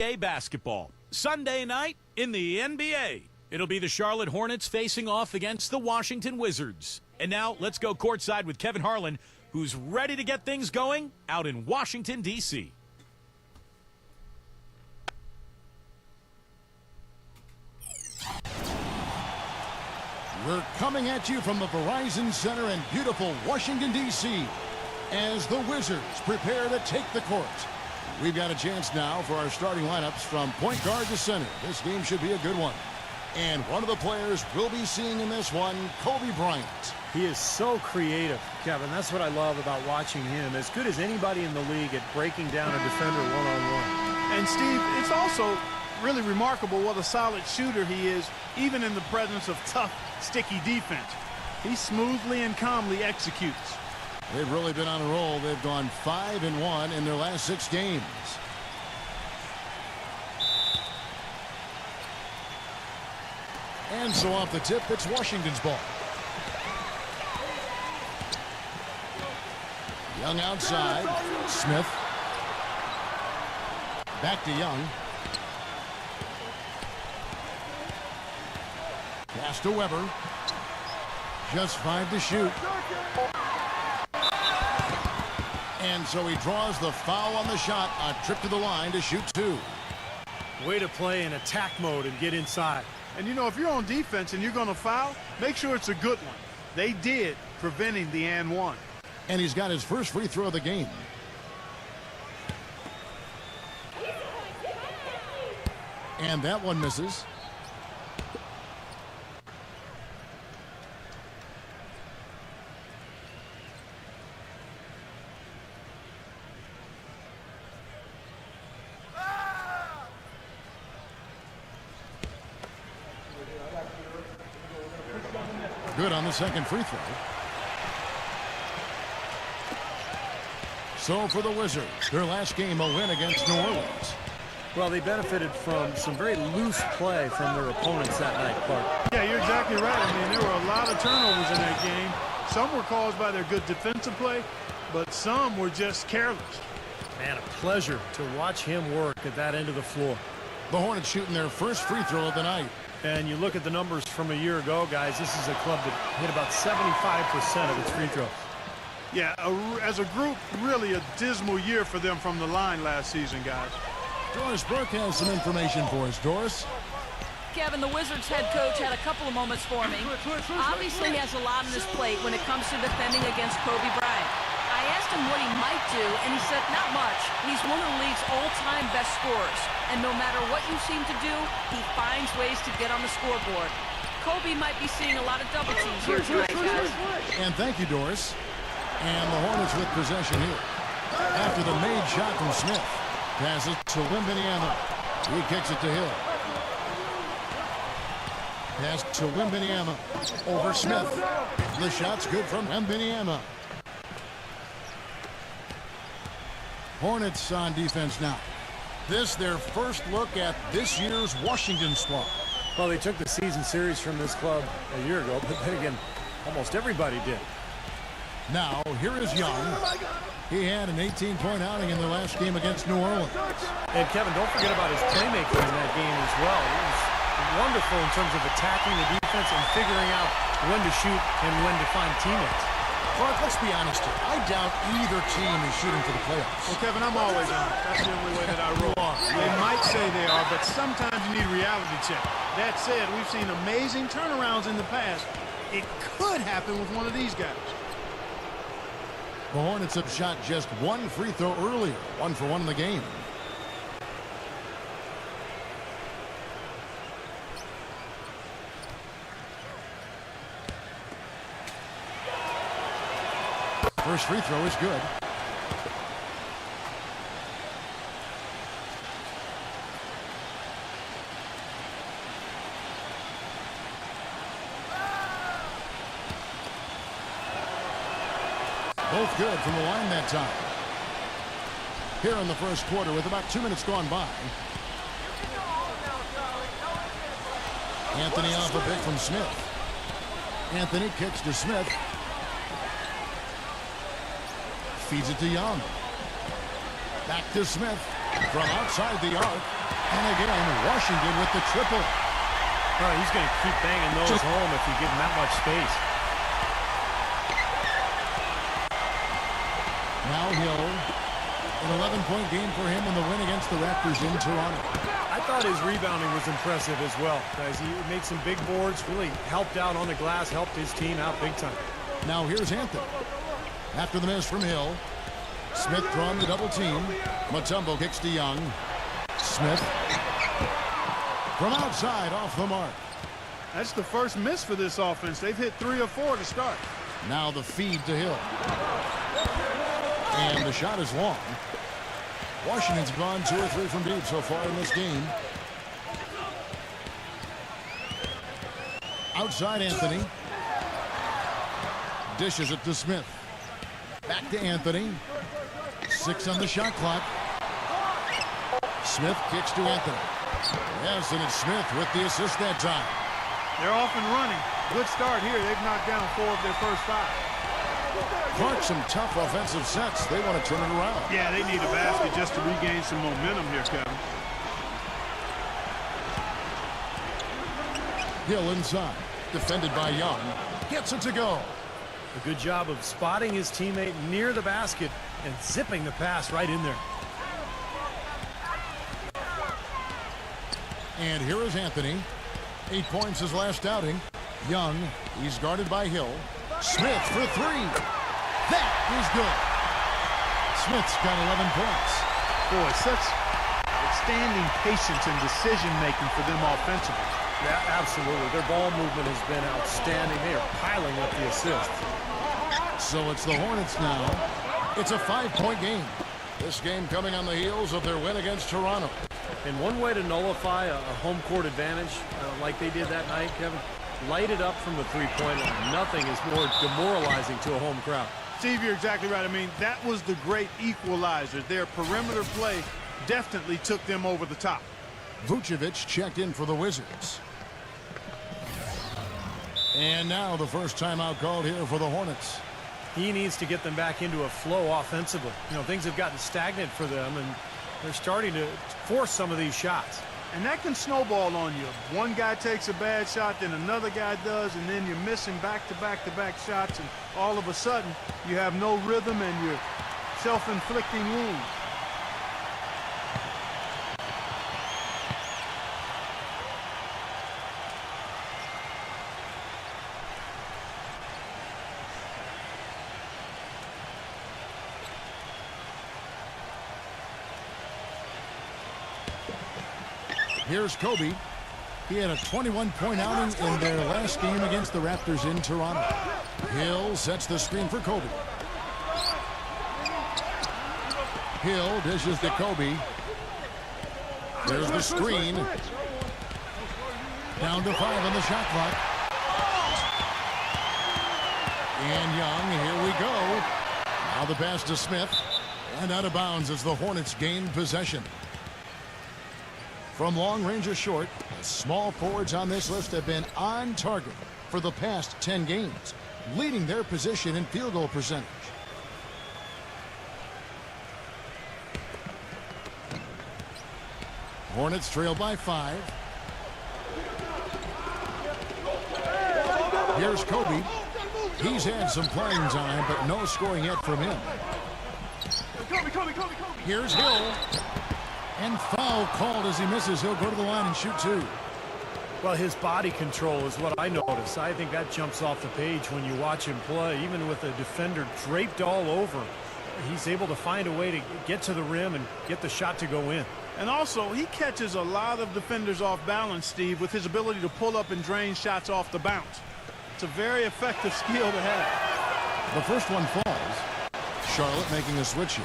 NBA basketball. Sunday night in the NBA. It'll be the Charlotte Hornets facing off against the Washington Wizards. And now let's go courtside with Kevin Harlan, who's ready to get things going out in Washington, D.C. We're coming at you from the Verizon Center in beautiful Washington, D.C. as the Wizards prepare to take the court. We've got a chance now for our starting lineups from point guard to center. This game should be a good one. And one of the players we'll be seeing in this one, Kobe Bryant. He is so creative, Kevin. That's what I love about watching him. As good as anybody in the league at breaking down a defender one-on-one. And, Steve, it's also really remarkable what a solid shooter he is, even in the presence of tough, sticky defense. He smoothly and calmly executes. They've really been on a roll. They've gone 5-1 in their last 6 games. And so off the tip, it's Washington's ball. Young outside. Smith. Back to Young. Pass to Weber. Just 5 to shoot. And so he draws the foul on the shot. A trip to the line to shoot 2. Way to play in attack mode and get inside. And, you know, if you're on defense and you're going to foul, make sure it's a good one. They did, preventing the and one. And he's got his first free throw of the game. And that one misses. Good on the second free throw. So for the Wizards, their last game a win against New Orleans. Well, they benefited from some very loose play from their opponents that night, Clark. Yeah, you're exactly right. I mean, there were a lot of turnovers in that game. Some were caused by their good defensive play, but some were just careless. Man, a pleasure to watch him work at that end of the floor. The Hornets shooting their first free throw of the night. And you look at the numbers from a year ago, guys, this is a club that hit about 75% of its free throws. Yeah, as a group, really a dismal year for them from the line last season, guys. Doris Burke has some information for us. Doris? Kevin, the Wizards head coach had a couple of moments for me. Obviously, he has a lot on his plate when it comes to defending against Kobe Bryant. I asked him what he might do, and he said not much. He's one of the league's all-time best scorers, and no matter what you seem to do, he finds ways to get on the scoreboard. Kobe might be seeing a lot of double teams here tonight, guys. And thank you, Doris. And the Hornets with possession here. After the made shot from Smith. Passes to Wembanyama. He kicks it to Hill. Pass to Wembanyama. Over Smith. The shot's good from Wembanyama. Hornets on defense now. This their first look at this year's Washington squad. Well, they took the season series from this club a year ago, but then again, almost everybody did. Now, here is Young. He had an 18-point outing in the last game against New Orleans. And Kevin, don't forget about his playmaking in that game as well. He was wonderful in terms of attacking the defense and figuring out when to shoot and when to find teammates. Clark, let's be honest here. I doubt either team is shooting for the playoffs. Well, Kevin, I'm always honest. That's the only way that I roll. They might say they are, but sometimes you need a reality check. That said, we've seen amazing turnarounds in the past. It could happen with one of these guys. The Hornets have shot just one free throw earlier. 1 for 1 in the game. First free throw is good. Both good from the line that time. Here in the first quarter with about 2 minutes gone by. Anthony off a pick from Smith. Anthony kicks to Smith. Feeds it to Young. Back to Smith from outside the arc. And again, Washington with the triple. Oh, he's going to keep banging those home if you give him that much space. Now Hill, an 11-point game for him in the win against the Raptors in Toronto. I thought his rebounding was impressive as well, guys. He made some big boards, really helped out on the glass, helped his team out big time. Now here's Anthony. After the miss from Hill, Smith drawn the double team. Mutombo kicks to Young. Smith from outside off the mark. That's the first miss for this offense. They've hit 3 or 4 to start. Now the feed to Hill. And the shot is long. Washington's gone 2 or 3 from deep so far in this game. Outside Anthony. Dishes it to Smith. Back to Anthony. 6 on the shot clock. Smith kicks to Anthony. Yes, and it's Smith with the assist that time. They're off and running. Good start here. They've knocked down 4 of their first 5. Clark, some tough offensive sets. They want to turn it around. Yeah, they need a basket just to regain some momentum here, Kevin. Hill inside. Defended by Young. Gets it to go. A good job of spotting his teammate near the basket and zipping the pass right in there. And here is Anthony. 8 points his last outing. Young, he's guarded by Hill. Smith for 3. That is good. Smith's got 11 points. Boy, such outstanding patience and decision-making for them offensively. Yeah, absolutely. Their ball movement has been outstanding. They are piling up the assists. So it's the Hornets now. It's a 5-point game. This game coming on the heels of their win against Toronto. And one way to nullify a home court advantage like they did that night, Kevin, light it up from the three-point line. Nothing is more demoralizing to a home crowd. Steve, you're exactly right. I mean, that was the great equalizer. Their perimeter play definitely took them over the top. Vucevic checked in for the Wizards. And now the first timeout called here for the Hornets. He needs to get them back into a flow offensively. You know, things have gotten stagnant for them, and they're starting to force some of these shots. And that can snowball on you. One guy takes a bad shot, then another guy does, and then you're missing back-to-back-to-back shots, and all of a sudden you have no rhythm and you're self-inflicting wounds. Here's Kobe. He had a 21-point outing in their last game against the Raptors in Toronto. Hill sets the screen for Kobe. Hill dishes to Kobe. There's the screen. Down to 5 on the shot clock. And Young, here we go. Now the pass to Smith. And out of bounds as the Hornets gain possession. From long range or short, the small forwards on this list have been on target for the past 10 games, leading their position in field goal percentage. Hornets trail by 5. Here's Kobe. He's had some playing time, but no scoring yet from him. Here's Hill. And foul called as he misses. He'll go to the line and shoot 2. Well, his body control is what I notice. I think that jumps off the page when you watch him play. Even with the defender draped all over, he's able to find a way to get to the rim and get the shot to go in. And also, he catches a lot of defenders off balance, Steve, with his ability to pull up and drain shots off the bounce. It's a very effective skill to have. The first one falls. Charlotte making a switch here.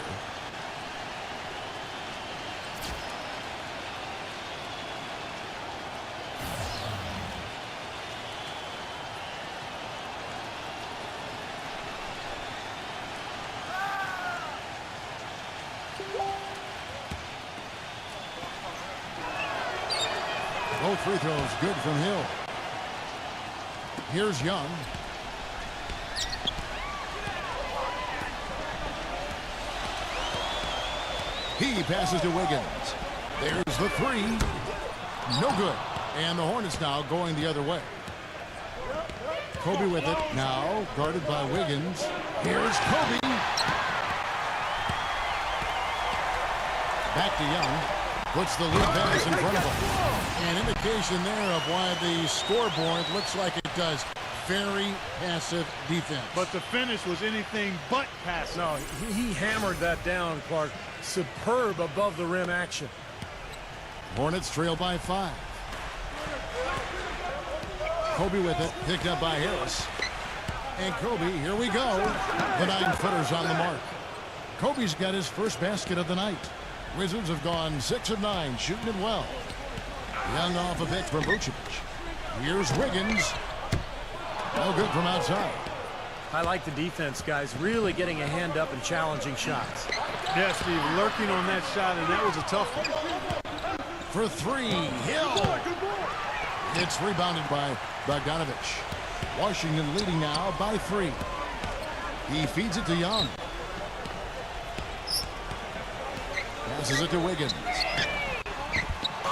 Both free throws good from Hill. Here's Young. He passes to Wiggins. There's the three. No good. And the Hornets now going the other way. Kobe with it. Now guarded by Wiggins. Here's Kobe. Back to Young. Puts the lead pass in front of him. An indication there of why the scoreboard looks like it does. Very passive defense. But the finish was anything but passive. No, he hammered that down, Clark. Superb above the rim action. Hornets trail by 5. Kobe with it, picked up by Harris. And Kobe, here we go. The 9-footer's on the mark. Kobe's got his first basket of the night. Wizards have gone 6 of 9, shooting it well. Young off a pick from Vucevic. Here's Wiggins. No good from outside. I like the defense, guys. Really getting a hand up and challenging shots. Yeah, Steve, lurking on that shot, and that was a tough one. For 3, Hill. It's rebounded by Bogdanovich. Washington leading now by 3. He feeds it to Young. Passes it to Wiggins.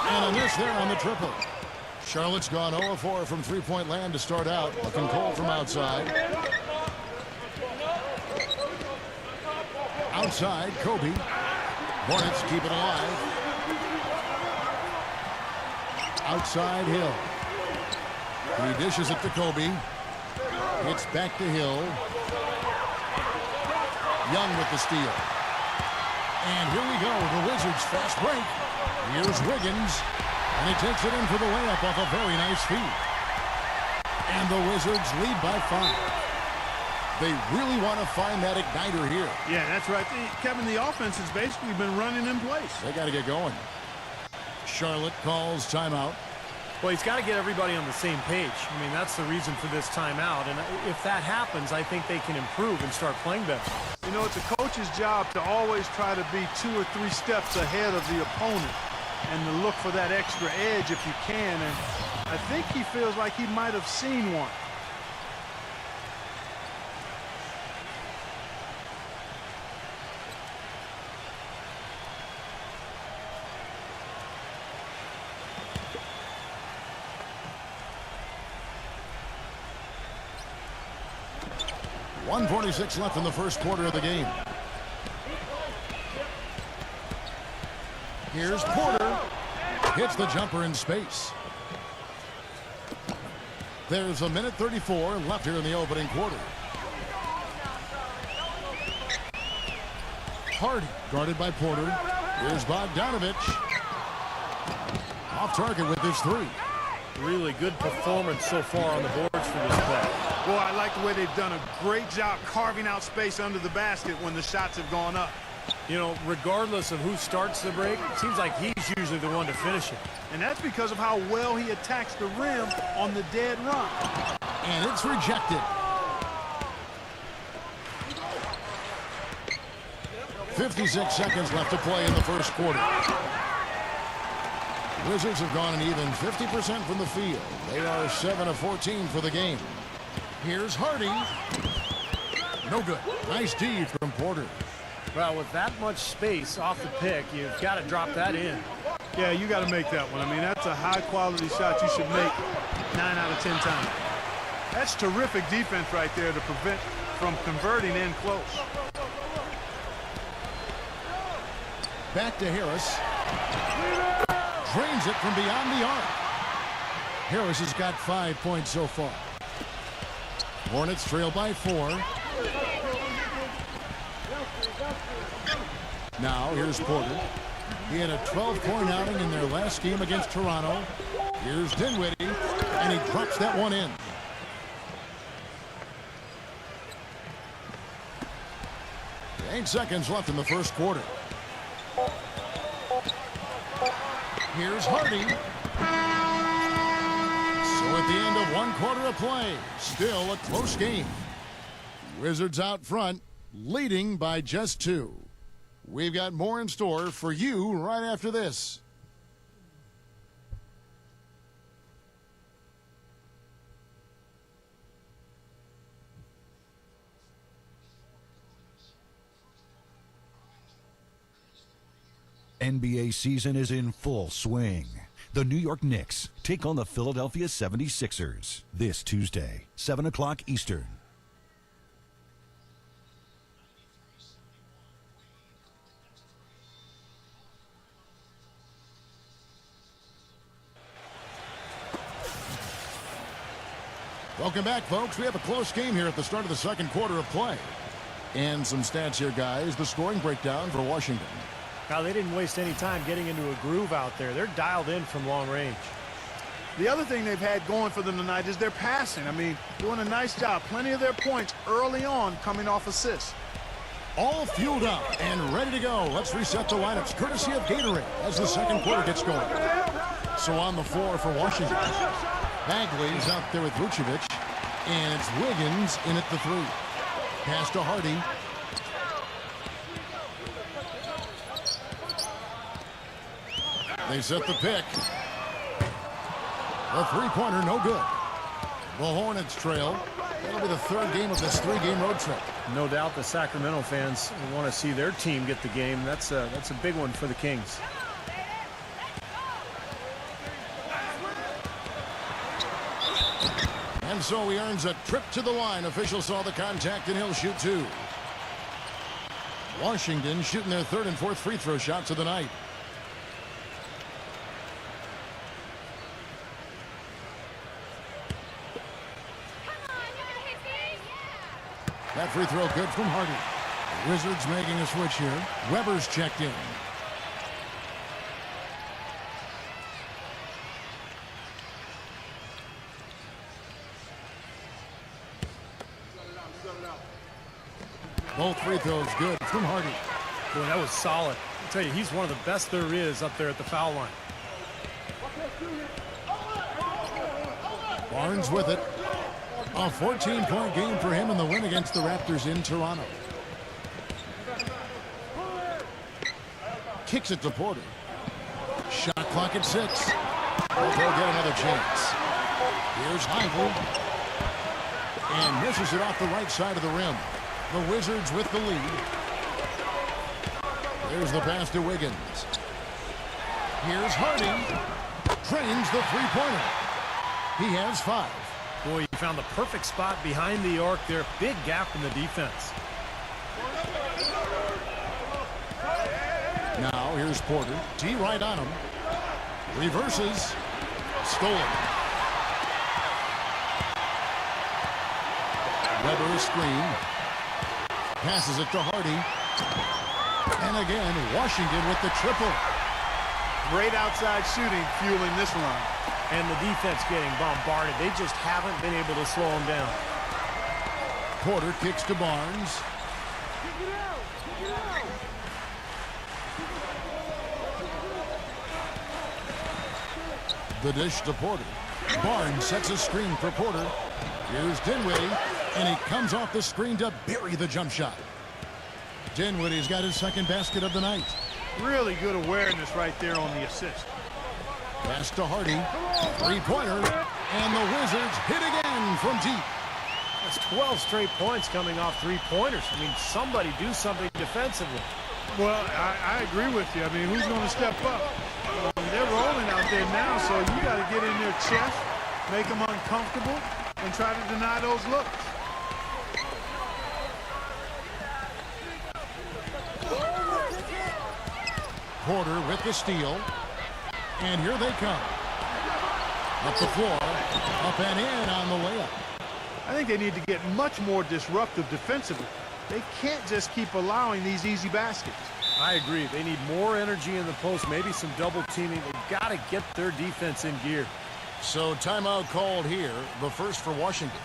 And a miss there on the triple. Charlotte's gone 0-4 from three-point land to start out. Looking cold from outside. Outside, Kobe. Hornets keep it alive. Outside, Hill. He dishes it to Kobe. It's back to Hill. Young with the steal. And here we go, the Wizards fast break. Here's Wiggins. And he takes it in for the layup off a very nice feed. And the Wizards lead by 5. They really want to find that igniter here. Yeah, that's right. Kevin, the offense has basically been running in place. They got to get going. Charlotte calls timeout. Well, he's got to get everybody on the same page. I mean, that's the reason for this timeout. And if that happens, I think they can improve and start playing better. You know, it's a coach's job to always try to be 2 or 3 steps ahead of the opponent and to look for that extra edge if you can. And I think he feels like he might have seen one. .146 left in the first quarter of the game. Here's Porter. Hits the jumper in space. There's a minute 34 left here in the opening quarter. Hardy guarded by Porter. Here's Bogdanovich. Off target with his 3. Really good performance so far on the boards for this play. Boy, I like the way they've done a great job carving out space under the basket when the shots have gone up. You know, regardless of who starts the break, it seems like he's usually the one to finish it. And that's because of how well he attacks the rim on the dead run. And it's rejected. 56 seconds left to play in the first quarter. Wizards have gone an even 50% from the field. They are 7 of 14 for the game. Here's Hardy. No good. Nice D from Porter. Well, with that much space off the pick, you've got to drop that in. Yeah, you got to make that one. I mean, that's a high-quality shot you should make 9 out of 10 times. That's terrific defense right there to prevent from converting in close. Back to Harris. Drains it from beyond the arc. Harris has got 5 points so far. Hornets trail by 4. Now here's Porter. He had a 12-point outing in their last game against Toronto. Here's Dinwiddie, and he drops that one in. Eight seconds left in the first quarter. Here's Hardy. So at the end of 1 quarter of play, still a close game. Wizards out front, leading by just 2. We've got more in store for you right after this. NBA season is in full swing. The New York Knicks take on the Philadelphia 76ers this Tuesday, 7 o'clock Eastern. Welcome back, folks. We have a close game here at the start of the second quarter of play. And some stats here, guys. The scoring breakdown for Washington. Now, they didn't waste any time getting into a groove out there. They're dialed in from long range. The other thing they've had going for them tonight is their passing. I mean, doing a nice job. Plenty of their points early on coming off assists. All fueled up and ready to go. Let's reset the lineups, courtesy of Gatorade, as the second quarter gets going. So on the floor for Washington, Bagley's out there with Vucevic, and it's Wiggins in at the three. Pass to Hardy. They set the pick. A three-pointer, no good. The Hornets trail. That'll be the third game of this three-game road trip. No doubt the Sacramento fans want to see their team get the game. That's a big one for the Kings. And so he earns a trip to the line. Officials saw the contact, and he'll shoot two. Washington shooting their third and fourth free throw shots of the night. That free throw good from Hardy. The Wizards making a switch here. Weber's checked in. Both free throws good from Hardy. Boy, that was solid. I'll tell you, he's one of the best there is up there at the foul line. Barnes with it. A 14-point game for him in the win against the Raptors in Toronto. Kicks it to Porter. Shot clock at 6. They'll get another chance. Here's Heigl. And misses it off the right side of the rim. The Wizards with the lead. There's the pass to Wiggins. Here's Hardy. Drains the three-pointer. He has 5. Boy, he found the perfect spot behind the arc there. Big gap in the defense. Now here's Porter. T right on him. Reverses. Stolen. Weber screen. Passes it to Hardy. And again, Washington with the triple. Great outside shooting fueling this run. And the defense getting bombarded. They just haven't been able to slow him down. Porter kicks to Barnes. The dish to Porter. Barnes sets a screen for Porter. Here's Dinwiddie, and he comes off the screen to bury the jump shot. Dinwiddie's got his second basket of the night. Really good awareness right there on the assist. Pass to Hardy. Three-pointer. And the Wizards hit again from deep. That's 12 straight points coming off three-pointers. I mean, somebody do something defensively. Well, I agree with you. I mean, who's going to step up? They're rolling out there now, so you got to get in their chest, make them uncomfortable, and try to deny those looks. Porter with the steal. And here they come. Up the floor. Up and in on the layup. I think they need to get much more disruptive defensively. They can't just keep allowing these easy baskets. I agree. They need more energy in the post, maybe some double teaming. They've got to get their defense in gear. So timeout called here, the first for Washington.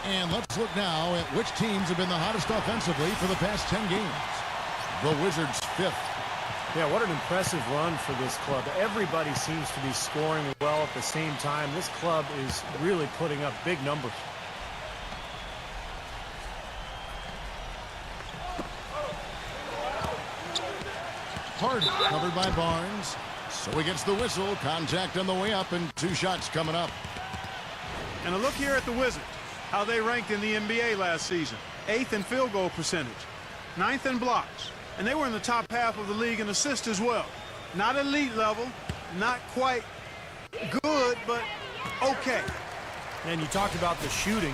And let's look now at which teams have been the hottest offensively for the past 10 games. The Wizards 5th. Yeah, what an impressive run for this club. Everybody seems to be scoring well at the same time. This club is really putting up big numbers. Hardy covered by Barnes. So he gets the whistle. Contact on the way up, and 2 shots coming up. And a look here at the Wizards, how they ranked in the NBA last season. 8th in field goal percentage, 9th in blocks, and they were in the top half of the league in assists as well. Not elite level, not quite good, but okay. And you talked about the shooting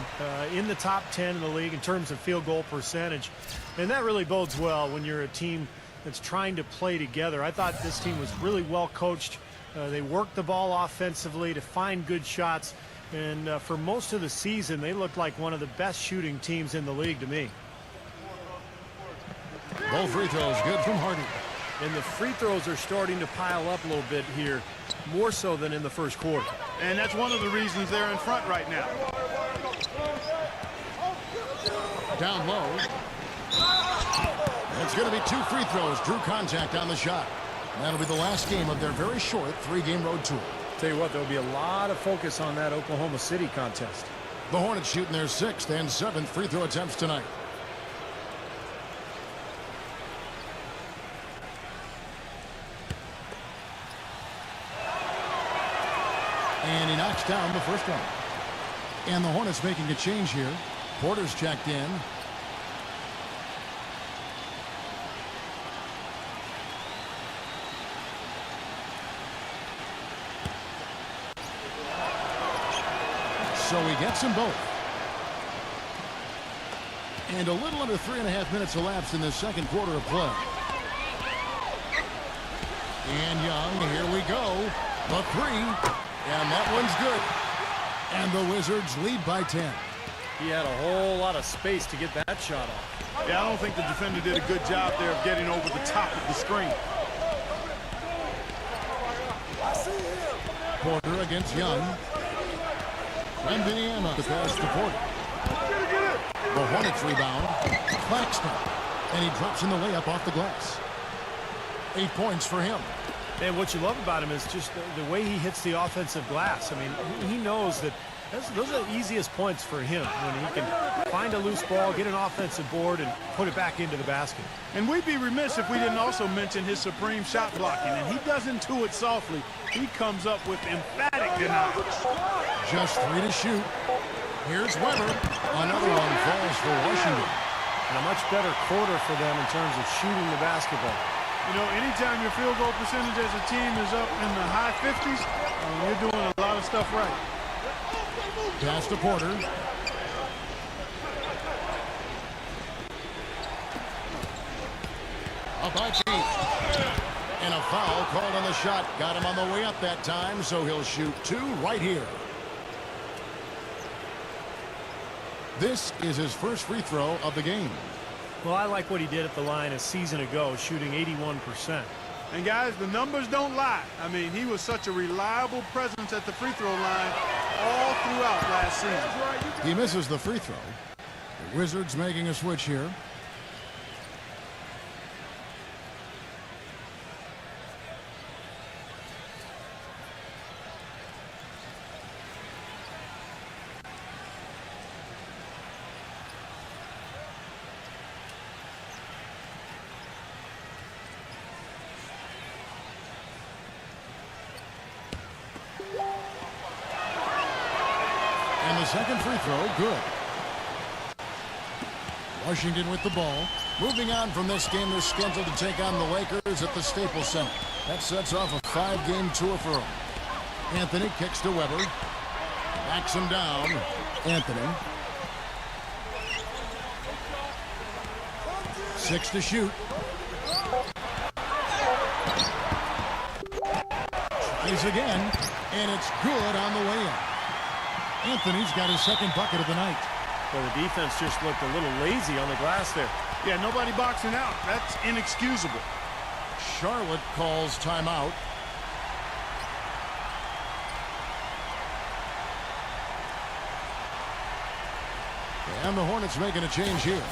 in the top 10 in the league in terms of field goal percentage. And that really bodes well when you're a team that's trying to play together. I thought this team was really well coached. They worked the ball offensively to find good shots. And for most of the season, they looked like one of the best shooting teams in the league to me. Both free throws good from Hardy. And the free throws are starting to pile up a little bit here, more so than in the first quarter. And that's one of the reasons they're in front right now. Down low. It's going to be 2 free throws. Drew contact on the shot. That'll be the last game of their very short 3-game road tour. Tell you what, there'll be a lot of focus on that Oklahoma City contest. The Hornets shooting their 6th and 7th free throw attempts tonight. And he knocks down the first one. And the Hornets making a change here. Porter's checked in. So he gets them both. And a little under 3.5 minutes elapsed in the second quarter of play. And Young, here we go. The 3. And that one's good. And the Wizards lead by 10. He had a whole lot of space to get that shot off. Yeah, I don't think the defender did a good job there of getting over the top of the screen. Porter against Young. And Indiana to pass to Porter. The Hornets rebound. Claxton. And he drops in the layup off the glass. 8 points for him. And what you love about him is just the way he hits the offensive glass. I mean, he knows that those are the easiest points for him when he can find a loose ball, get an offensive board, and put it back into the basket. And we'd be remiss if we didn't also mention his supreme shot blocking. And he doesn't do it softly. He comes up with emphatic denials. Just 3 to shoot. Here's Weber. Another one falls for Washington. And a much better quarter for them in terms of shooting the basketball. You know, anytime your field goal percentage as a team is up in the high 50s, you're doing a lot of stuff right. Pass to Porter. Up by feet. And a foul called on the shot. Got him on the way up that time, so he'll shoot 2 right here. This is his first free throw of the game. Well, I like what he did at the line a season ago, shooting 81%. And guys, the numbers don't lie. I mean, he was such a reliable presence at the free throw line all throughout last season. He misses the free throw. The Wizards making a switch here. And the second free throw, good. Washington with the ball. Moving on from this game, they're scheduled to take on the Lakers at the Staples Center. That sets off a 5-game tour for them. Anthony kicks to Weber. Backs him down. Anthony. 6 to shoot. Tries again, and it's good on the way in. Anthony's got his second bucket of the night. Well, the defense just looked a little lazy on the glass there. Yeah, nobody boxing out. That's inexcusable. Charlotte calls timeout. And the Hornets making a change here.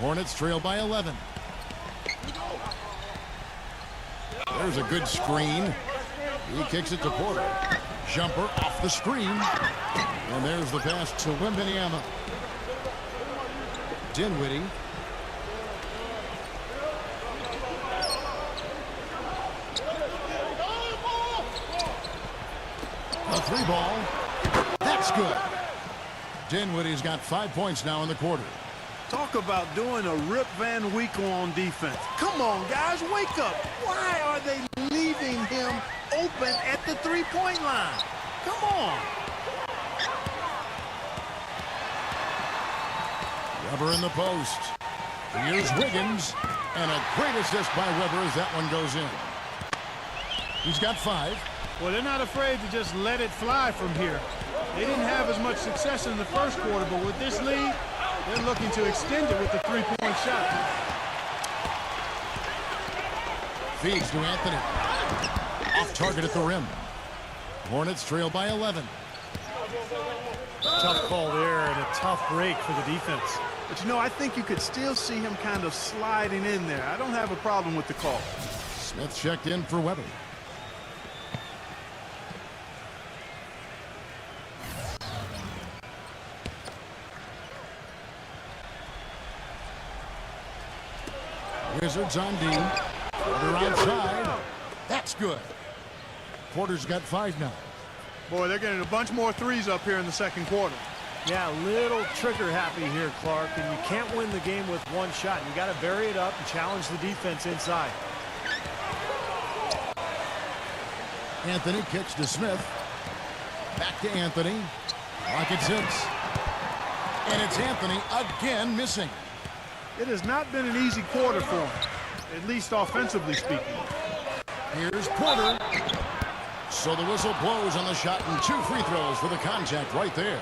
Hornets trail by 11. There's a good screen. He kicks it to Porter. Jumper off the screen. And there's the pass to Wembanyama. Dinwiddie. A three ball. That's good. Dinwiddie's got 5 points now in the quarter. Talk about doing a Rip Van Winkle on defense. Come on, guys, wake up. Why are they leaving him open at the three-point line? Come on. Weber in the post. Here's Wiggins. And a great assist by Weber as that one goes in. He's got 5. Well, they're not afraid to just let it fly from here. They didn't have as much success in the first quarter, but with this lead, they're looking to extend it with the three-point shot. Feeds to Anthony. Off target at the rim. Hornets trail by 11. Tough call there and a tough break for the defense. But, you know, I think you could still see him kind of sliding in there. I don't have a problem with the call. Smith checked in for Weber. Wizards on D. Porter outside. That's good. Porter's got 5 now. Boy, they're getting a bunch more threes up here in the second quarter. Yeah, a little trigger happy here, Clark, and you can't win the game with one shot. You got to vary it up and challenge the defense inside. Anthony kicks to Smith. Back to Anthony. Clock at 6. And it's Anthony again missing. It has not been an easy quarter for him, at least offensively speaking. Here's Porter. So the whistle blows on the shot and 2 free throws for the contact right there.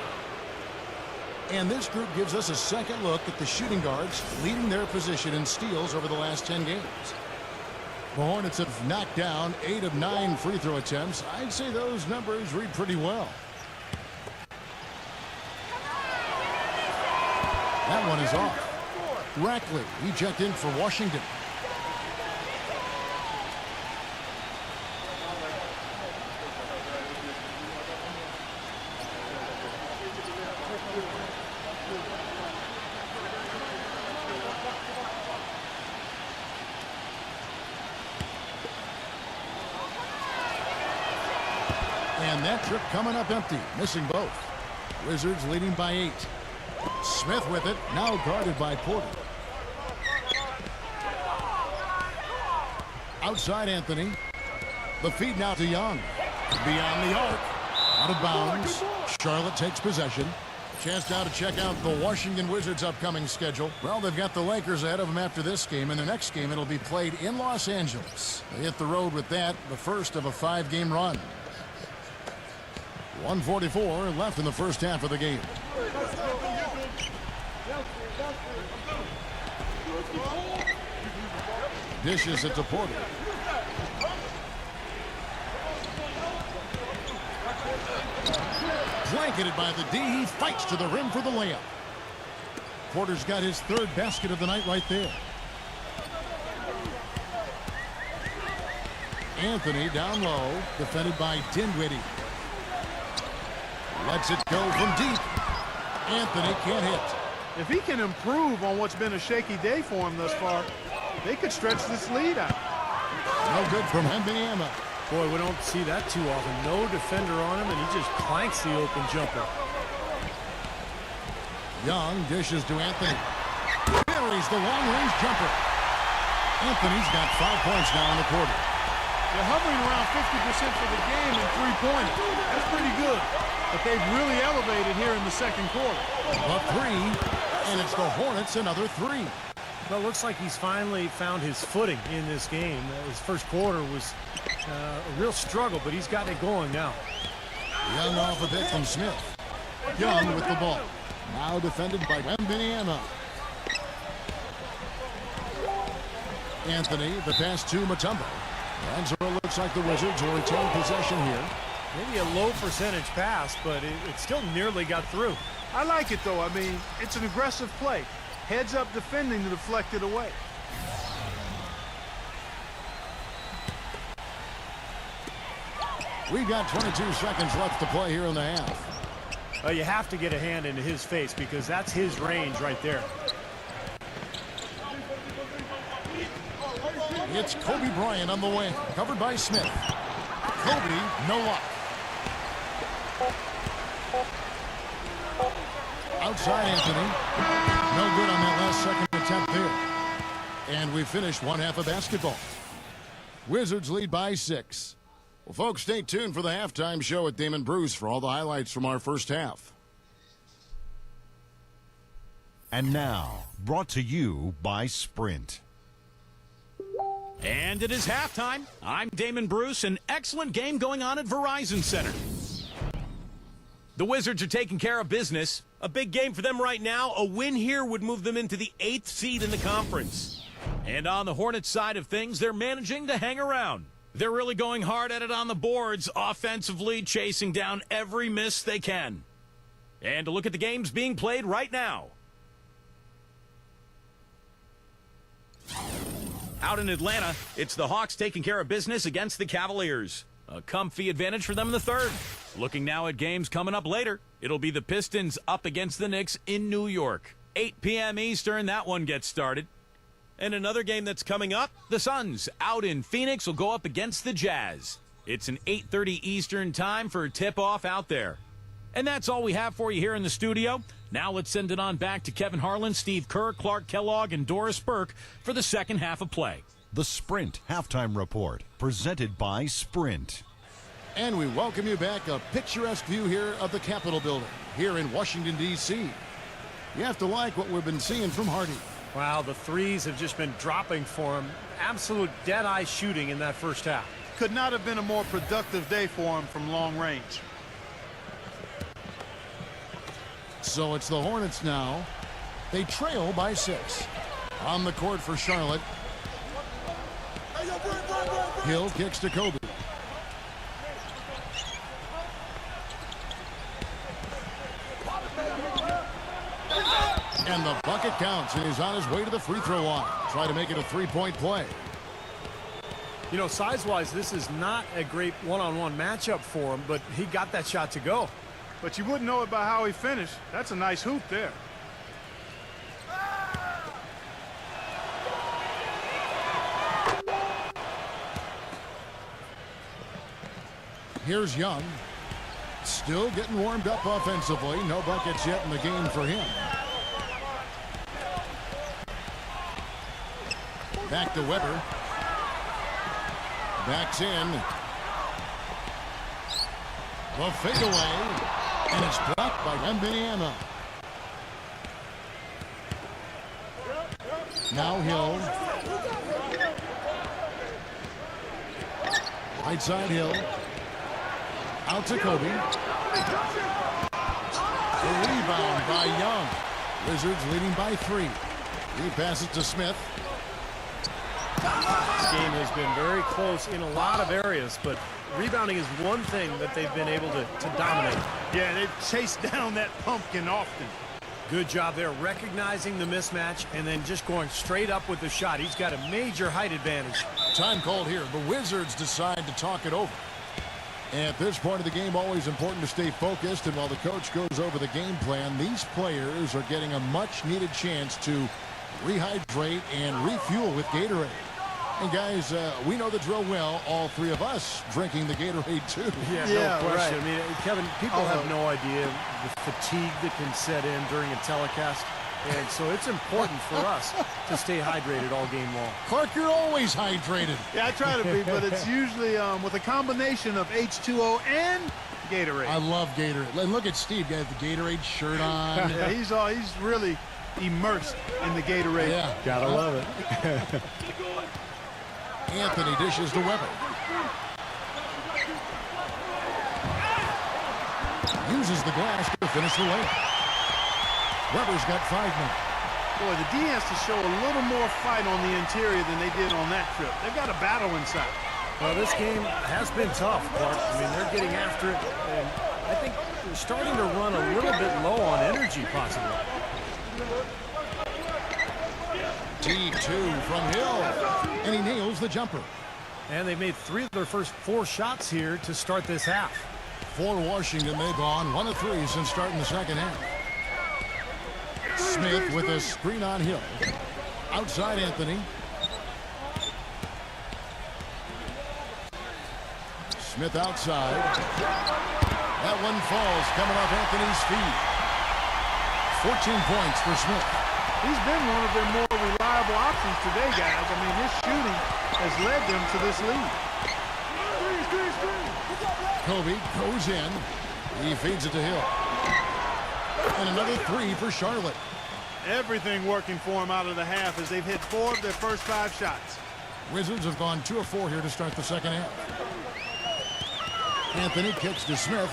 And this group gives us a second look at the shooting guards leading their position in steals over the last 10 games. The Hornets have knocked down 8 of 9 free throw attempts. I'd say those numbers read pretty well. That one is off. Rackley, he checked in for Washington. And that trip coming up empty, missing both. Wizards leading by 8. Smith with it, now guarded by Porter. Outside Anthony. The feed now to Young. Beyond the arc. Out of bounds. Charlotte takes possession. Chance now to check out the Washington Wizards' upcoming schedule. Well, they've got the Lakers ahead of them after this game, and the next game it'll be played in Los Angeles. They hit the road with that, the first of a 5-game run. 1:44 left in the first half of the game. Dishes it to Porter. Blanketed by the D. He fights to the rim for the layup. Porter's got his 3rd basket of the night right there. Anthony down low, defended by Dinwiddie. Lets it go from deep. Anthony can't hit. If he can improve on what's been a shaky day for him thus far, they could stretch this lead out. No good from Wembanyama. Boy, we don't see that too often. No defender on him, and he just clanks the open jumper. Young dishes to Anthony. Buries the long-range jumper. Anthony's got 5 points now in the quarter. They're hovering around 50% for the game in three-pointers. That's pretty good. But they've really elevated here in the second quarter. A 3, and it's the Hornets another 3. Well, it looks like he's finally found his footing in this game. His first quarter was a real struggle, but he's got it going now. Young off a bit from Smith. Young with the ball. Now defended by Wembanyama. Anthony, the pass to Mutombo. And so it looks like the Wizards will retain possession here. Maybe a low percentage pass, but it still nearly got through. I like it, though. I mean, it's an aggressive play. Heads up defending to deflect it away. We've got 22 seconds left to play here in the half. You have to get a hand into his face because that's his range right there. It's Kobe Bryant on the wing, covered by Smith. Kobe, no luck. Outside Anthony. No good on that last second attempt there. And we finished one half of basketball. Wizards lead by 6. Well, folks, stay tuned for the halftime show with Damon Bruce for all the highlights from our first half. And now, brought to you by Sprint. And it is halftime. I'm Damon Bruce. An excellent game going on at Verizon Center. The Wizards are taking care of business. A big game for them right now. A win here would move them into the 8th seed in the conference. And on the Hornets side of things, they're managing to hang around. They're really going hard at it on the boards, offensively chasing down every miss they can. And to look at the games being played right now. Out in Atlanta, it's the Hawks taking care of business against the Cavaliers. A comfy advantage for them in the third. Looking now at games coming up later, it'll be the Pistons up against the Knicks in New York. 8 p.m. Eastern, that one gets started. And another game that's coming up. The Suns out in Phoenix will go up against the Jazz. It's an 8:30 Eastern time for a tip-off out there. And that's all we have for you here in the studio. Now let's send it on back to Kevin Harlan, Steve Kerr, Clark Kellogg, and Doris Burke for the second half of play. The Sprint Halftime Report, presented by Sprint. And we welcome you back. A picturesque view here of the Capitol building here in Washington, D.C. You have to like what we've been seeing from Hardy. Wow, the threes have just been dropping for him. Absolute dead-eye shooting in that first half. Could not have been a more productive day for him from long range. So it's the Hornets now. They trail by 6. On the court for Charlotte. Hill kicks to Kobe. And the bucket counts, and he's on his way to the free throw line. Try to make it a three-point play. You know, size-wise, this is not a great one-on-one matchup for him, but he got that shot to go. But you wouldn't know it by how he finished. That's a nice hoop there. Here's Young. Still getting warmed up offensively. No buckets yet in the game for him. Back to Weber. Backs in. The fadeaway. And it's blocked by Wembanyama. Now Hill. Right side Hill. Out to Kobe. A rebound by Young. Wizards leading by 3. He passes to Smith. This game has been very close in a lot of areas, but rebounding is one thing that they've been able to dominate. Yeah, they've chased down that pumpkin often. Good job there recognizing the mismatch and then just going straight up with the shot. He's got a major height advantage. Time called here. The Wizards decide to talk it over. At this point of the game, always important to stay focused, and while the coach goes over the game plan, these players are getting a much-needed chance to rehydrate and refuel with Gatorade. And guys, we know the drill well, all 3 of us drinking the Gatorade too. Yeah, no question. Right. I mean, Kevin, people have no idea the fatigue that can set in during a telecast. And so it's important for us to stay hydrated all game long. Clark, you're always hydrated. Yeah, I try to be, but it's usually with a combination of H2O and Gatorade. I love Gatorade. And look at Steve, got the Gatorade shirt on. Yeah, he's really immersed in the Gatorade. Yeah. Gotta love it. Anthony dishes to Weber. Uses the glass to finish the layup. Weber's got 5 now. Boy, the D has to show a little more fight on the interior than they did on that trip. They've got a battle inside. Well, this game has been tough, Clark. I mean, they're getting after it, and I think they're starting to run a little bit low on energy, possibly. T2 from Hill, and he nails the jumper. And they've made 3 of their first 4 shots here to start this half. For Washington, they've gone 1 of 3 since starting the second half. Smith with a screen on Hill. Outside Anthony. Smith outside. That one falls, coming off Anthony's feet. 14 points for Smith. He's been one of their more reliable options today, guys. I mean, his shooting has led them to this lead. Kobe goes in. He feeds it to Hill. And another 3 for Charlotte. Everything working for him out of the half as they've hit 4 of their first 5 shots. Wizards have gone 2 of 4 here to start the second half. Anthony kicks to Smith.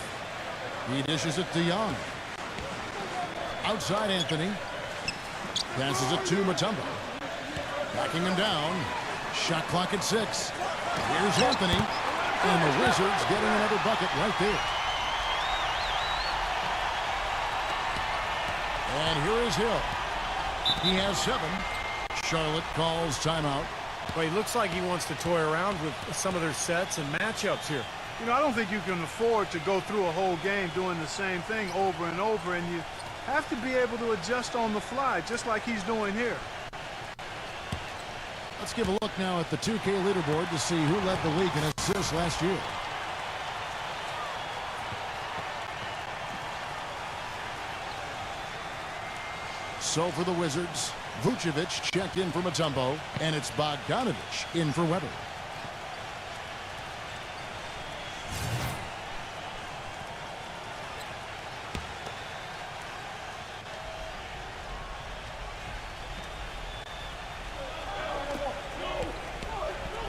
He dishes it to Young. Outside Anthony. Passes it to Mutombo. Backing him down. Shot clock at 6. Here's Anthony. And the Wizards getting another bucket right there. And here is Hill. He has 7. Charlotte calls timeout. Well, he looks like he wants to toy around with some of their sets and matchups here. You know, I don't think you can afford to go through a whole game doing the same thing over and over, and you have to be able to adjust on the fly, just like he's doing here. Let's give a look now at the 2K leaderboard to see who led the league in assists last year. So for the Wizards, Vucevic checked in for Mutombo, and it's Bogdanovich in for Weber.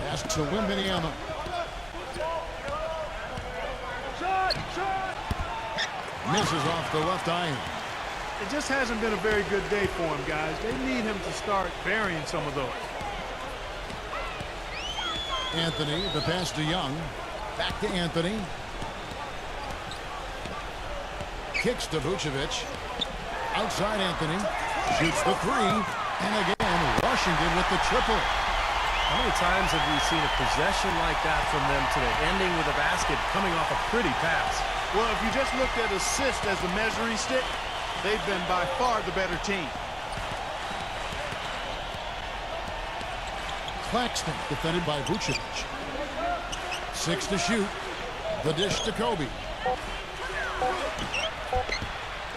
Pass to Wembanyama. Misses off the left iron. It just hasn't been a very good day for him, guys. They need him to start burying some of those. Anthony, the pass to Young. Back to Anthony. Kicks to Vucevic. Outside Anthony. Shoots the 3. And again, Washington with the triple. How many times have we seen a possession like that from them today, ending with a basket coming off a pretty pass? Well, if you just looked at assist as the measuring stick, they've been by far the better team. Claxton defended by Vucevic. 6 to shoot. The dish to Kobe.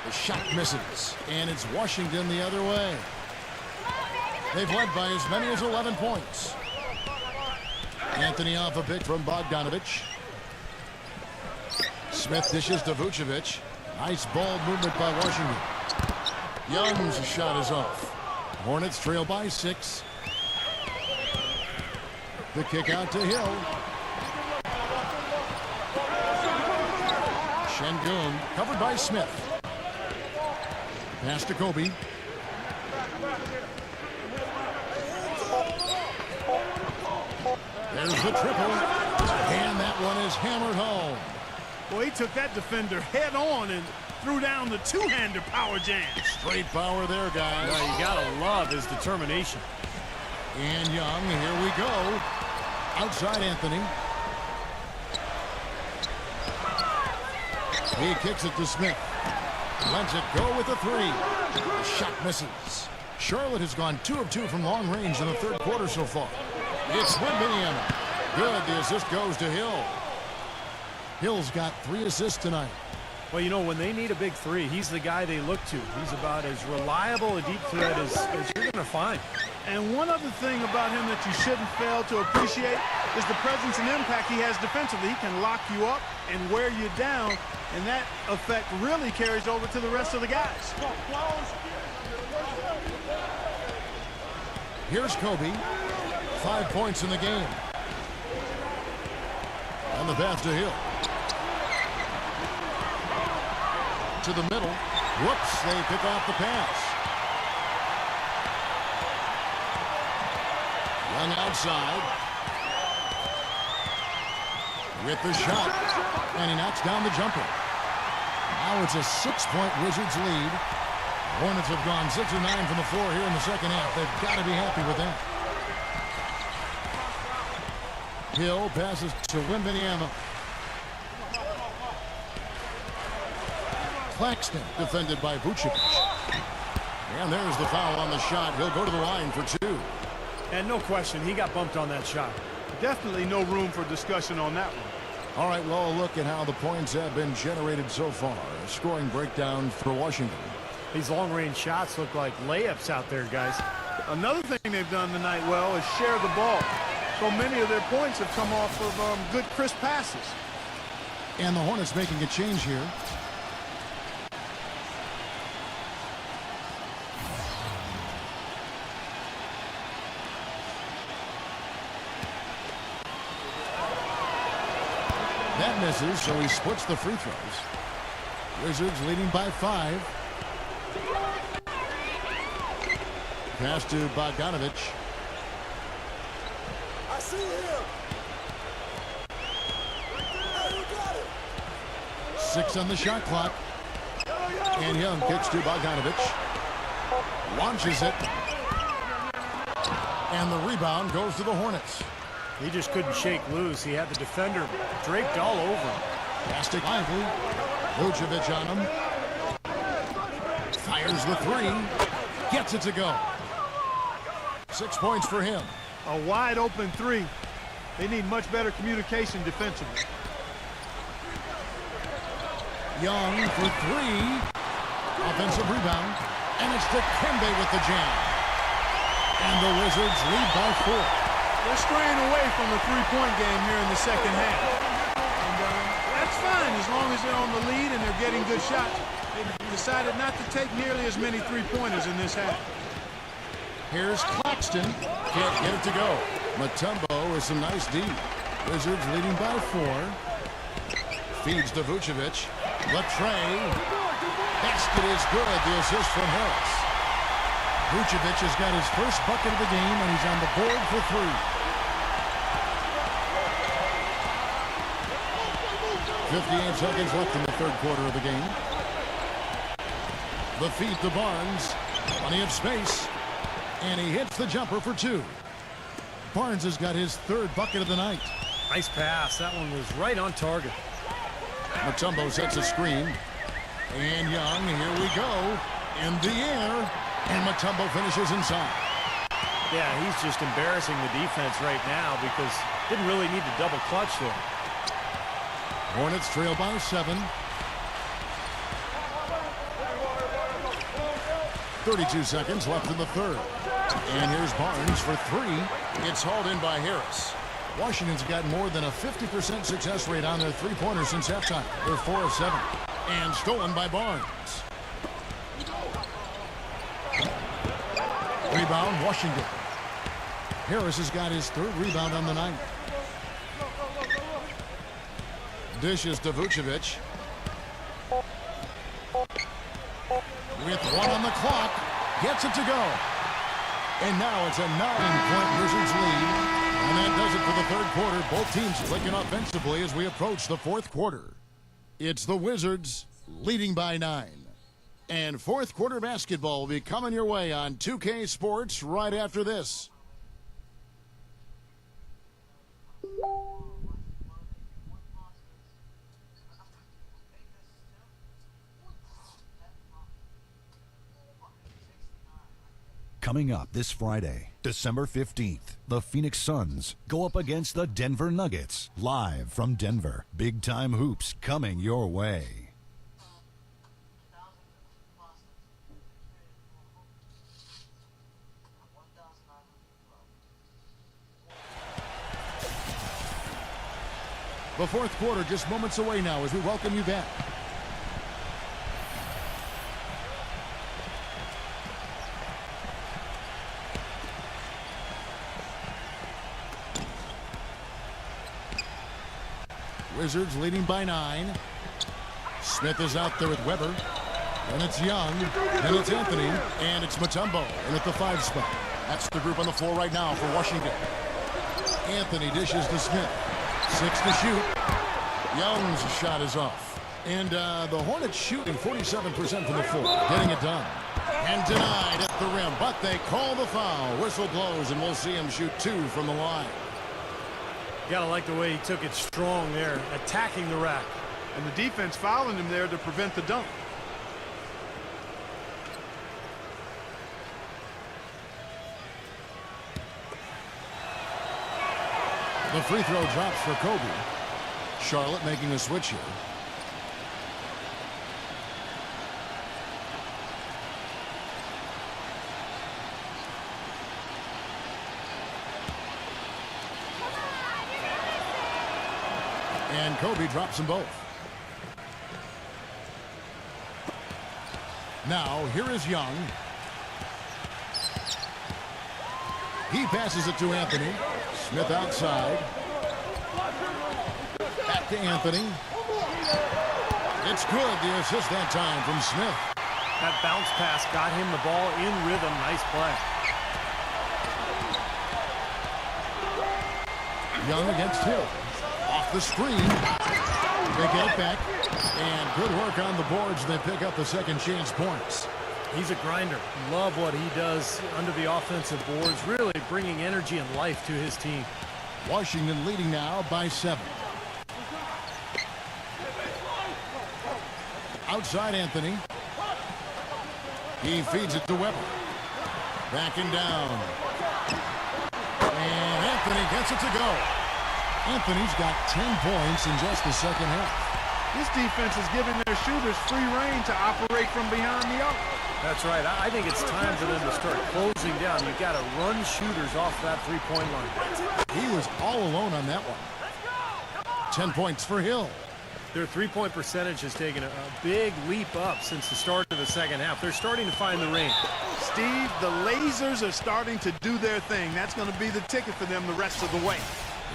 The shot misses, and it's Washington the other way. They've led by as many as 11 points. Anthony off a pick from Bogdanovich. Smith dishes to Vucevic. Nice ball movement by Washington. Young's shot is off. Hornets trail by 6. The kick out to Hill. Şengün covered by Smith. Pass to Kobe. There's the triple. And that one is hammered home. Well, he took that defender head on and threw down the two-hander power jam. Straight power there, guys. Well, you gotta love his determination. And Young, here we go. Outside Anthony. He kicks it to Smith. Lets it go with a 3. The shot misses. Charlotte has gone 2 of 2 from long range in the third quarter so far. It's Wembanyama. Good. The assist goes to Hill. Hill's got 3 assists tonight. Well, you know, when they need a big 3, he's the guy they look to. He's about as reliable a deep threat as you're going to find. And one other thing about him that you shouldn't fail to appreciate is the presence and impact he has defensively. He can lock you up and wear you down, and that effect really carries over to the rest of the guys. Here's Kobe. 5 points in the game. On the pass to Hill. To the middle. Whoops, they pick off the pass. Young outside. With the shot. And he knocks down the jumper. Now it's a 6-point Wizards lead. Hornets have gone 6 of 9 from the floor here in the second half. They've got to be happy with that. Hill passes to Wembanyama. Claxton defended by Vucevic. And there's the foul on the shot. He'll go to the line for two. And no question, he got bumped on that shot. Definitely no room for discussion on that one. All right, well, look at how the points have been generated so far. Scoring breakdown for Washington. These long-range shots look like layups out there, guys. Another thing they've done tonight well is share the ball. So many of their points have come off of good, crisp passes. And the Hornets making a change here. That misses, so he splits the free throws. Wizards leading by 5. Pass to Bogdanovic. I see him. Hey, you got it. 6 on the shot clock. And Young kicks to Bogdanovic. Launches it. And the rebound goes to the Hornets. He just couldn't shake loose. He had the defender draped all over him. Pass to Lively. Vucevic on him. Fires the 3. Gets it to go. 6 points for him. A wide open 3. They need much better communication defensively. Young for 3. Offensive rebound. And it's Dikembe with the jam. And the Wizards lead by 4. They're straying away from the three-point game here in the second half. And that's fine as long as they're on the lead and they're getting good shots. They decided not to take nearly as many three-pointers in this half. Here's Claxton. Can't get it to go. Mutombo with some nice D. Wizards leading by 4. Feeds to Vucevic. Latrey. Basket is good. The assist from Harris. Vucevic has got his first bucket of the game, and he's on the board for 3. 58 seconds left in the third quarter of the game. The feed to Barnes. Plenty of space. And he hits the jumper for 2. Barnes has got his 3rd bucket of the night. Nice pass. That one was right on target. Mutombo sets a screen. And Young, here we go. In the air. And Mutombo finishes inside. Yeah, he's just embarrassing the defense right now because didn't really need to double clutch there. Hornets trail by 7. 32 seconds left in the third. And here's Barnes for 3. It's hauled in by Harris. Washington's got more than a 50% success rate on their three-pointers since halftime. They're 4 of 7. And stolen by Barnes. Rebound, Washington. Harris has got his 3rd rebound on the night. Dishes to Vucevic. With 1 on the clock. Gets it to go. And now it's a 9-point Wizards lead. And that does it for the third quarter. Both teams clicking offensively as we approach the fourth quarter. It's the Wizards leading by 9. And fourth quarter basketball will be coming your way on 2K Sports right after this. Coming up this Friday, December 15th, the Phoenix Suns go up against the Denver Nuggets. Live from Denver. Big time hoops coming your way. The fourth quarter just moments away now as we welcome you back. Wizards leading by 9. Smith is out there with Weber. And it's Young. And it's Anthony. And it's Mutombo. And at the 5 spot. That's the group on the floor right now for Washington. Anthony dishes to Smith. 6 to shoot. Young's shot is off. And the Hornets shooting 47% from the floor. Getting it done. And denied at the rim. But they call the foul. Whistle blows, and we'll see him shoot 2 from the line. Gotta like the way he took it strong there, attacking the rack. And the defense fouling him there to prevent the dunk. The free throw drops for Kobe. Charlotte making a switch here. And Kobe drops them both. Now, here is Young. He passes it to Anthony. Smith outside. Back to Anthony. It's good, the assist that time from Smith. That bounce pass got him the ball in rhythm. Nice play. Young against Hill. Off the screen. They get it back. And good work on the boards. They pick up the second chance points. He's a grinder. Love what he does under the offensive boards. Really bringing energy and life to his team. Washington leading now by 7. Outside Anthony. He feeds it to Weber. Backing down. And Anthony gets it to go. Anthony's got 10 points in just the second half. This defense is giving their shooters free reign to operate from behind the arc. That's right. I think it's time for them to start closing down. You've got to run shooters off that three-point line. He was all alone on that one. 10 points for Hill. Their three-point percentage has taken a big leap up since the start of the second half. They're starting to find the range. Steve, the lasers are starting to do their thing. That's going to be the ticket for them the rest of the way.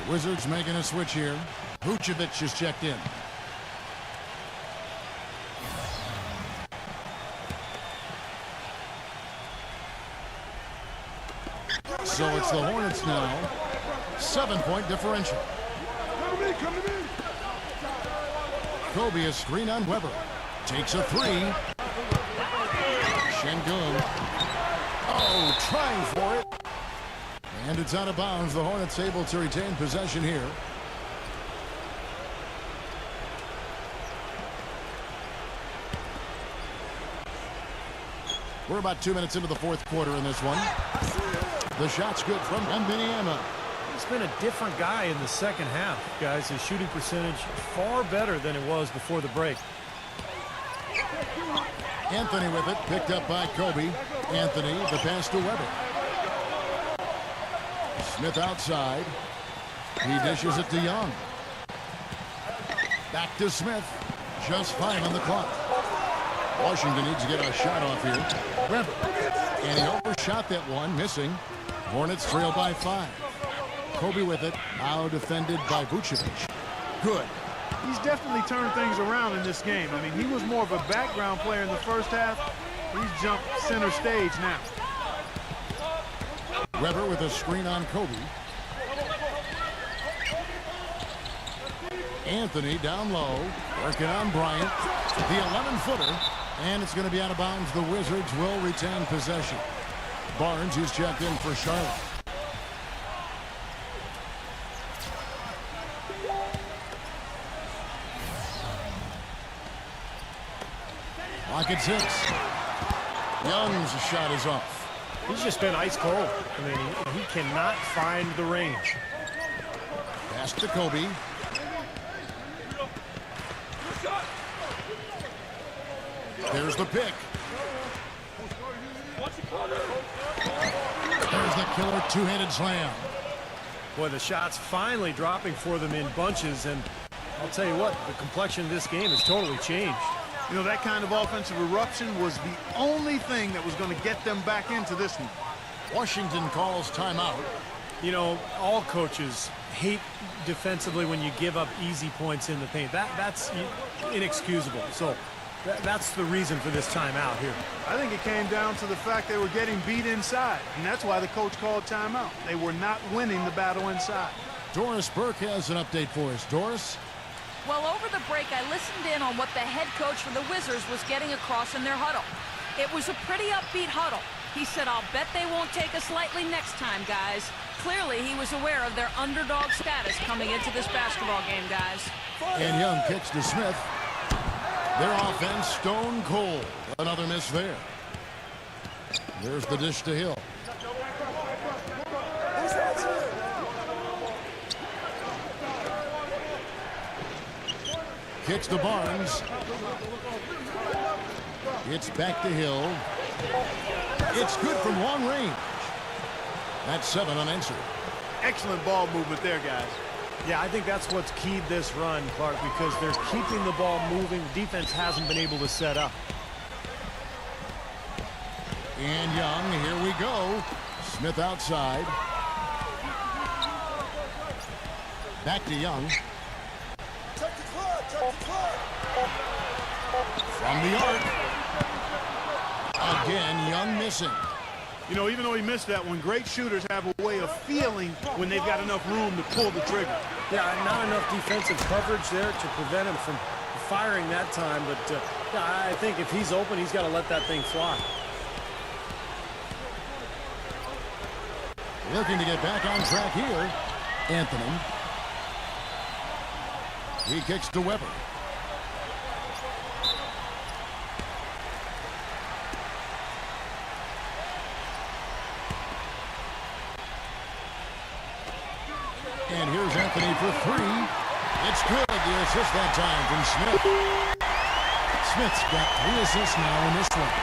The Wizards making a switch here. Vucevic is checked in. So it's the Hornets now. 7-point differential. Kobe a screen on Weber. Takes a three. Şengün. Oh, trying for it. And it's out of bounds. The Hornets able to retain possession here. We're about 2 minutes into the fourth quarter in this one. The shot's good from Indiana. He's been a different guy in the second half, guys. His shooting percentage far better than it was before the break. Anthony with it, picked up by Kobe. Anthony, the pass to Weber. Smith outside. He dishes it to Young. Back to Smith. Just 5 on the clock. Washington needs to get a shot off here. Weber. And he overshot that one, missing. Hornets trail by 5. Kobe with it. Now defended by Vucevic. Good. He's definitely turned things around in this game. I mean, he was more of a background player in the first half. He's jumped center stage now. Weber with a screen on Kobe. Anthony down low. Working on Bryant. The 11-footer. And it's going to be out of bounds. The Wizards will retain possession. Barnes is checked in for Charlotte. Clock at 6. Young's shot is off. He's just been ice cold. I mean, he cannot find the range. Pass to Kobe. There's the pick. There's the killer two-handed slam. Boy, the shots finally dropping for them in bunches, and I'll tell you what, the complexion of this game has totally changed. You know, that kind of offensive eruption was the only thing that was going to get them back into this one. Washington calls timeout. You know, all coaches hate defensively when you give up easy points in the paint. That's inexcusable. So that's the reason for this timeout here. I think it came down to the fact they were getting beat inside, and that's why the coach called timeout. They were not winning the battle inside. Doris Burke has an update for us. Doris? Well, over the break, I listened in on what the head coach for the Wizards was getting across in their huddle. It was a pretty upbeat huddle. He said, I'll bet they won't take us lightly next time, guys. clearly he was aware of their underdog status coming into this basketball game, guys. And Young kicks to Smith. Their offense stone cold. Another miss there. There's the dish to Hill. Kicks to Barnes. It's back to Hill. It's good from long range. That's 7 unanswered. Excellent ball movement there, guys. Yeah, I think that's what's keyed this run, Clark, because they're keeping the ball moving. The defense hasn't been able to set up. And Young, here we go. Smith outside. Back to Young. Check the clock, check the clock. From the arc. Again, Young missing. You know, even though he missed that one, great shooters have a way of feeling when they've got enough room to pull the trigger. Yeah, not enough defensive coverage there to prevent him from firing that time. But yeah, I think if he's open, he's got to let that thing fly. Looking to get back on track here. Anthony. He kicks to Weber. And here's Anthony for 3. It's good. The assist that time from Smith. Smith's got 3 assists now in this one.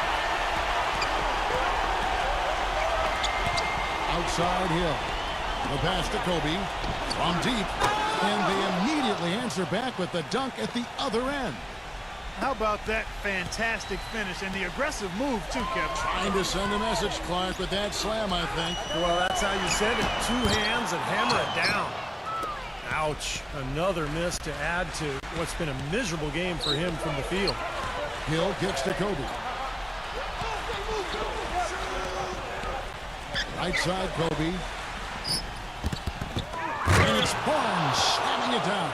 Outside Hill. The pass to Kobe. From deep. And they immediately answer back with the dunk at the other end. How about that fantastic finish and the aggressive move, too, Kevin? Trying to send a message, Clark, with that slam, I think. Well, that's how you send it. 2 hands and hammer it down. Ouch. Another miss to add to what's been a miserable game for him from the field. Hill kicks to Kobe. Right side, Kobe. And it's Barnes slamming it down.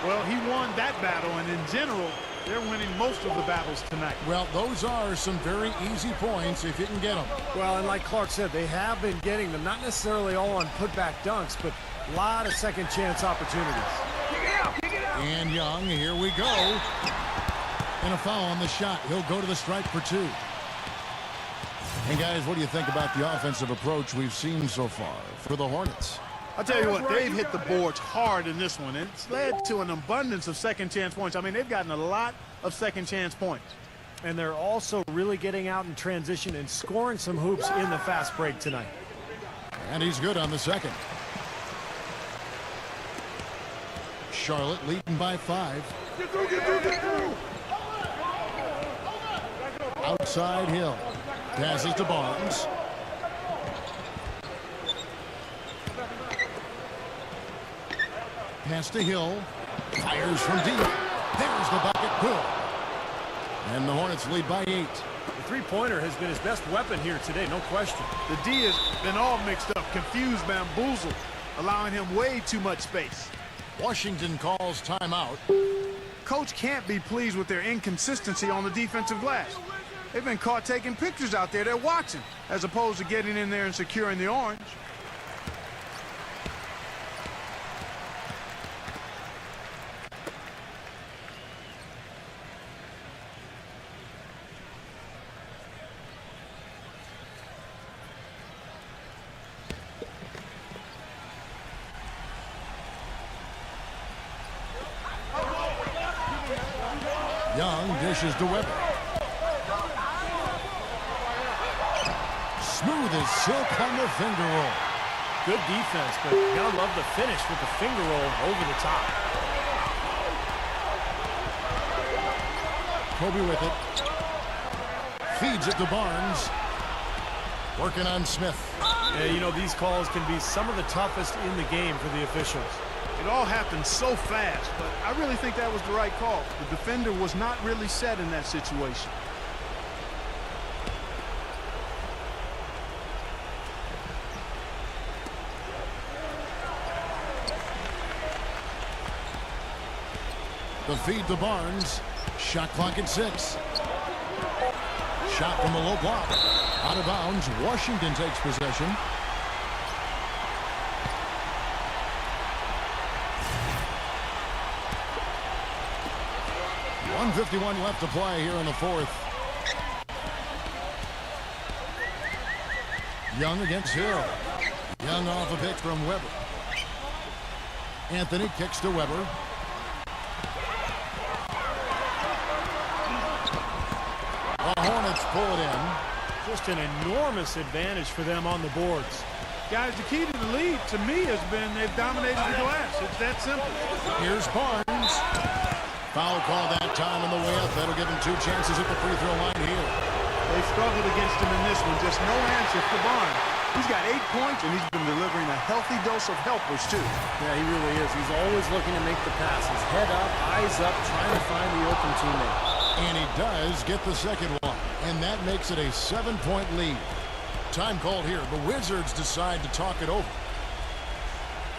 Well, he won that battle, and in general, they're winning most of the battles tonight. Well, those are some very easy points if you can get them. Well, and like Clark said, they have been getting them, not necessarily all on putback dunks, but a lot of second chance opportunities. And Young, here we go. And a foul on the shot. He'll go to the stripe for 2. And guys, what do you think about the offensive approach we've seen so far for the Hornets? I'll tell you what, they've hit the boards hard in this one, and it's led to an abundance of second chance points. I mean, they've gotten a lot of second chance points. And they're also really getting out in transition and scoring some hoops in the fast break tonight. And he's good on the second. Charlotte leading by 5. Outside Hill. Passes to Barnes. Pass to Hill. Fires from deep. There's the bucket. Good. And the Hornets lead by 8. The three-pointer has been his best weapon here today, no question. The D has been all mixed up, confused, bamboozled, allowing him way too much space. Washington calls timeout. Coach can't be pleased with their inconsistency on the defensive glass. They've been caught taking pictures out there. They're watching, as opposed to getting in there and securing the orange. Young dishes to Weber. Smooth as silk on the finger roll. Good defense, but you gotta love the finish with the finger roll over the top. Kobe with it. Feeds it to Barnes. Working on Smith. Yeah, you know, these calls can be some of the toughest in the game for the officials. It all happened so fast, but I really think that was the right call. The defender was not really set in that situation. The feed to Barnes. Shot clock at 6. Shot from the low block. Out of bounds. Washington takes possession. 2:51 left to play here in the fourth. Young against Hill. Young off a pick from Weber. Anthony kicks to Weber. The Hornets pull it in. Just an enormous advantage for them on the boards. Guys, the key to the lead, to me, has been they've dominated the glass. It's that simple. Here's Barnes. Foul call that time on the way up. That'll give him 2 chances at the free throw line here. They struggled against him in this one. Just no answer for Barnes. He's got 8 points, and he's been delivering a healthy dose of helpers, too. Yeah, he really is. He's always looking to make the passes. Head up, eyes up, trying to find the open teammate. And he does get the second one. And that makes it a 7-point lead. Time called here. The Wizards decide to talk it over.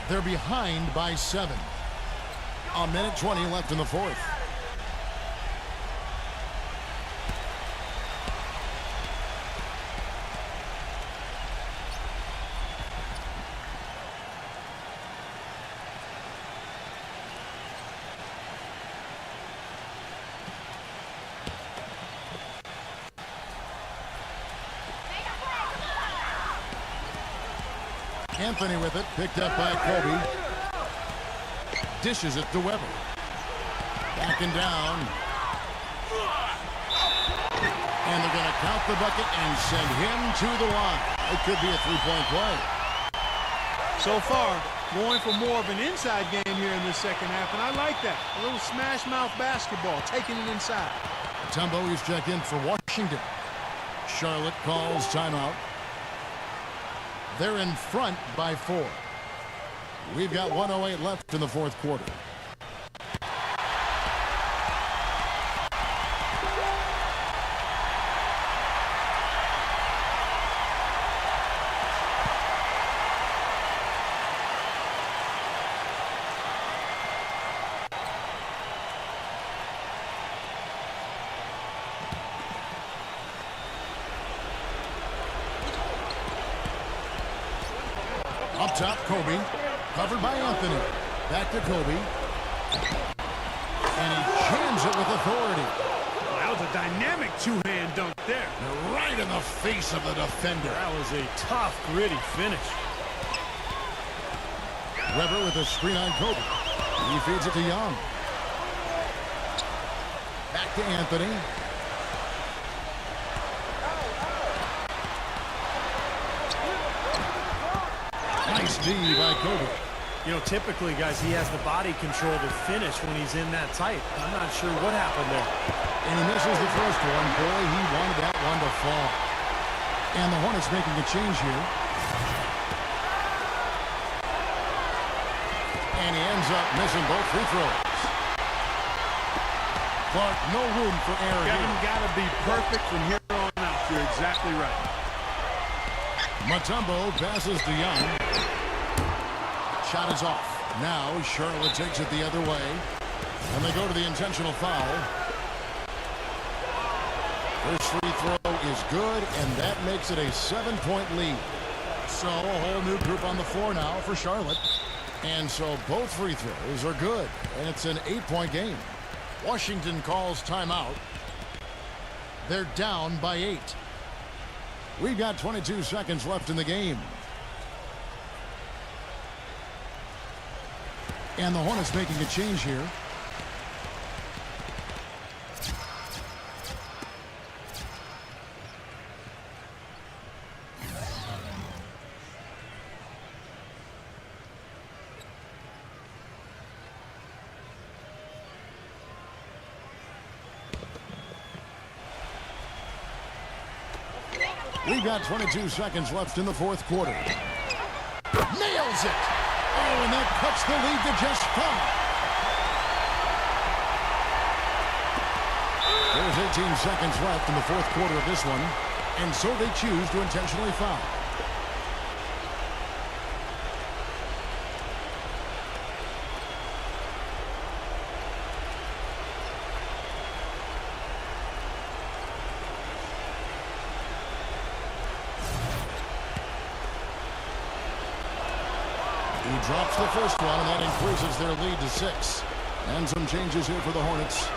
They're behind by 7. 1:20 left in the fourth. Anthony with it, picked up by Kobe. Dishes it to Weber. Backing down. And they're going to count the bucket and send him to the line. It could be a 3-point play. So far, going for more of an inside game here in this second half, and I like that. A little smash mouth basketball, taking it inside. Tumbo is checked in for Washington. Charlotte calls timeout. They're in front by 4. We've got 1:08 left in the fourth quarter. Up top, Kobe. Covered by Anthony. Back to Kobe. And he jams it with authority. Well, that was a dynamic two-hand dunk there. Right in the face of the defender. That was a tough, gritty finish. Weber with a screen on Kobe. He feeds it to Young. Back to Anthony. Nice D by Kobe. You know, typically, guys, he has the body control to finish when he's in that tight. I'm not sure what happened there. And he misses the first one. Boy, he wanted that one to fall. And the Hornets making a change here. And he ends up missing both free throws. Clark, no room for error Kevin, here. got to be perfect from here on out. You're exactly right. Mutombo passes to Young. Shot is off. Now Charlotte takes it the other way. And they go to the intentional foul. First free throw is good, and that makes it a 7-point lead. So a whole new group on the floor now for Charlotte. And so both free throws are good, and it's an 8-point game. Washington calls timeout. They're down by 8. We've got 22 seconds left in the game. And the Hornets making a change here. We've got 22 seconds left in the fourth quarter. Nails it! Oh, and that cuts the lead to just 5. There's 18 seconds left in the fourth quarter of this one, and so they choose to intentionally foul. He drops the first one, and that increases their lead to 6. And some changes here for the Hornets.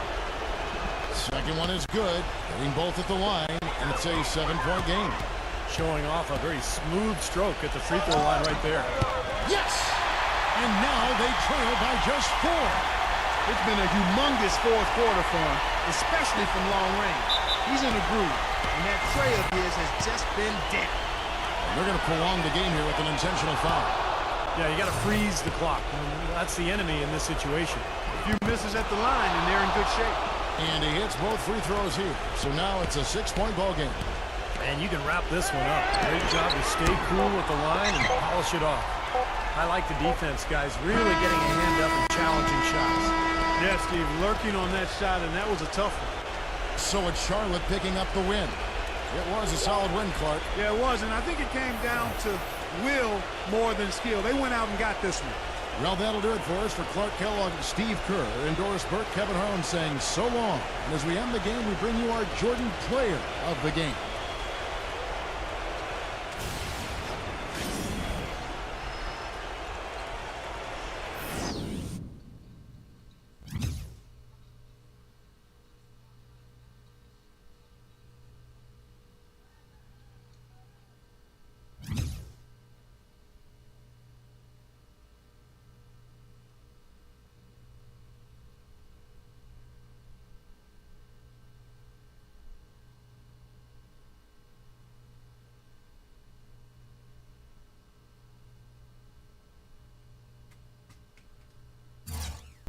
Second one is good. Hitting both at the line, and it's a 7-point game. Showing off a very smooth stroke at the free throw line right there. Yes! And now they trail by just 4. It's been a humongous fourth quarter for him, especially from long range. He's in a groove, and that tray of his has just been dead. And they're going to prolong the game here with an intentional foul. Yeah, you got to freeze the clock. That's the enemy in this situation. A few misses at the line, and they're in good shape. And he hits both free throws here. So now it's a 6-point ball game. And you can wrap this one up. Great job to stay cool with the line and polish it off. I like the defense, guys, really getting a hand up and challenging shots. Yeah, Steve, lurking on that shot, and that was a tough one. So it's Charlotte picking up the win. It was a solid win, Clark. Yeah, it was, and I think it came down to will more than skill. They went out and got this one. Well, that'll do it for us. For Clark Kellogg and Steve Kerr, endorsed Burt Kevin Harlan saying so long. And as we end the game, we bring you our Jordan Player of the Game.